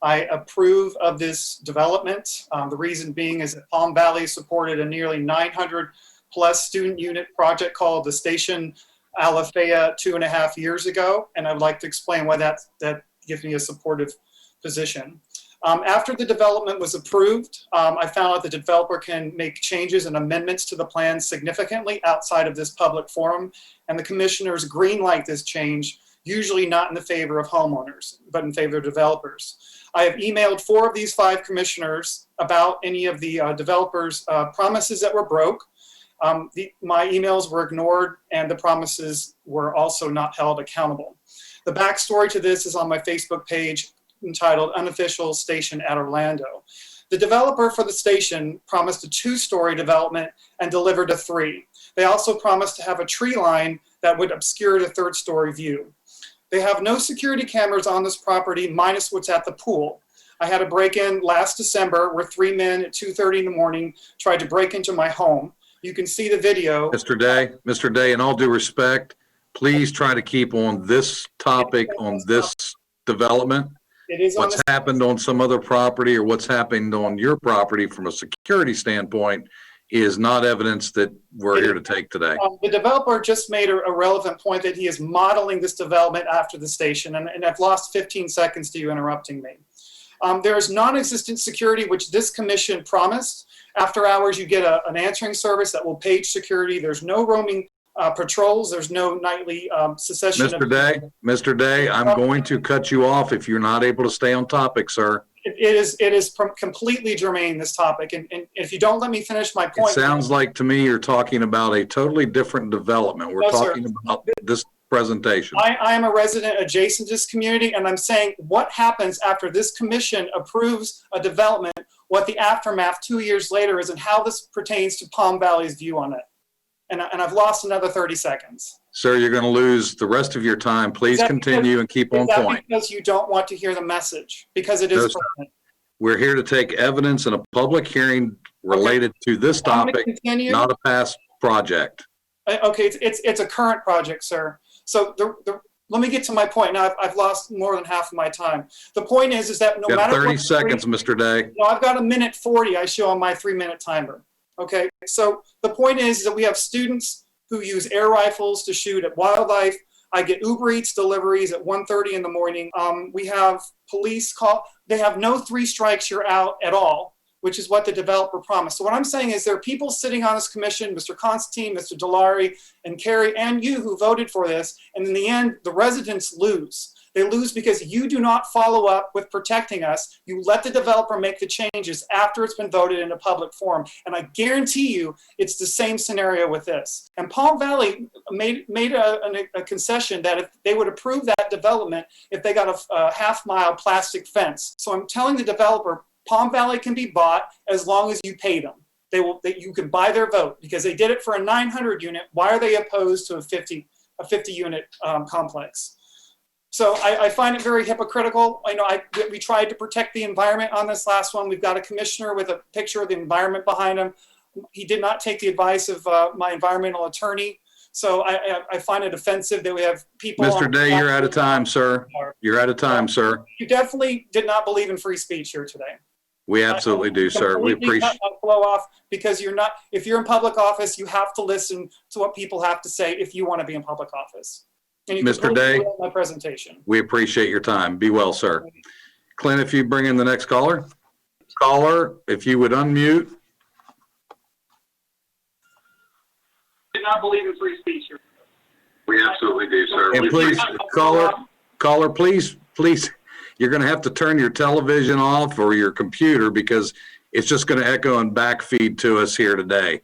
I approve of this development. The reason being is that Palm Valley supported a nearly 900 plus student unit project called the Station Alafaya 2.5 years ago. And I'd like to explain why that gives me a supportive position. After the development was approved, I found out the developer can make changes and amendments to the plan significantly outside of this public forum, and the commissioners greenlight this change, usually not in the favor of homeowners, but in favor of developers. I have emailed 4 of these 5 commissioners about any of the developers' promises that were broke. My emails were ignored, and the promises were also not held accountable. The backstory to this is on my Facebook page, entitled Unofficial Station at Orlando. The developer for the station promised a 2-story development and delivered a 3. They also promised to have a tree line that would obscure the 3rd-story view. They have no security cameras on this property, minus what's at the pool. I had a break-in last December where 3 men at 2:30 in the morning tried to break into my home. You can see the video. Mr. Day, in all due respect, please try to keep on this topic, on this development. What's happened on some other property or what's happened on your property from a security standpoint is not evidence that we're here to take today. The developer just made a relevant point that he is modeling this development after the station, and I've lost 15 seconds to you interrupting me. There is non-existent security, which this commission promised. After hours, you get an answering service that will page security. There's no roaming patrols. There's no nightly secession. Mr. Day, I'm going to cut you off if you're not able to stay on topic, sir. It is completely germane, this topic. And if you don't let me finish my point. It sounds like to me you're talking about a totally different development. We're talking about this presentation. I am a resident adjacent to this community, and I'm saying what happens after this commission approves a development, what the aftermath 2 years later is, and how this pertains to Palm Valley's view on it. And I've lost another 30 seconds. Sir, you're going to lose the rest of your time. Please continue and keep on point. Because you don't want to hear the message, because it is pertinent. We're here to take evidence in a public hearing related to this topic, not a past project. Okay, it's a current project, sir. So let me get to my point. Now, I've lost more than half of my time. The point is that no matter 30 seconds, Mr. Day. No, I've got 1:40 I show on my 3-minute timer. Okay, so the point is that we have students who use air rifles to shoot at wildlife. I get Uber Eats deliveries at 1:30 in the morning. We have police call. They have no 3 strikes, you're out at all, which is what the developer promised. So what I'm saying is there are people sitting on this commission, Mr. Constantine, Mr. Dallari, and Carrie, and you who voted for this. And in the end, the residents lose. They lose because you do not follow up with protecting us. You let the developer make the changes after it's been voted in a public forum. And I guarantee you it's the same scenario with this. And Palm Valley made a concession that if they would approve that development if they got a half-mile plastic fence. So I'm telling the developer, Palm Valley can be bought as long as you pay them. You can buy their vote because they did it for a 900 unit. Why are they opposed to a 50 unit complex? So I find it very hypocritical. We tried to protect the environment on this last one. We've got a commissioner with a picture of the environment behind him. He did not take the advice of my environmental attorney. So I find it offensive that we have people. Mr. Day, you're out of time, sir. You're out of time, sir. You definitely did not believe in free speech here today. We absolutely do, sir. We appreciate it. Blow off because if you're in public office, you have to listen to what people have to say if you want to be in public office. Mr. Day, my presentation. We appreciate your time. Be well, sir. Clint, if you bring in the next caller. Caller, if you would unmute. Did not believe in free speech here. We absolutely do, sir. And please, caller, please, you're going to have to turn your television off or your computer because it's just going to echo and backfeed to us here today.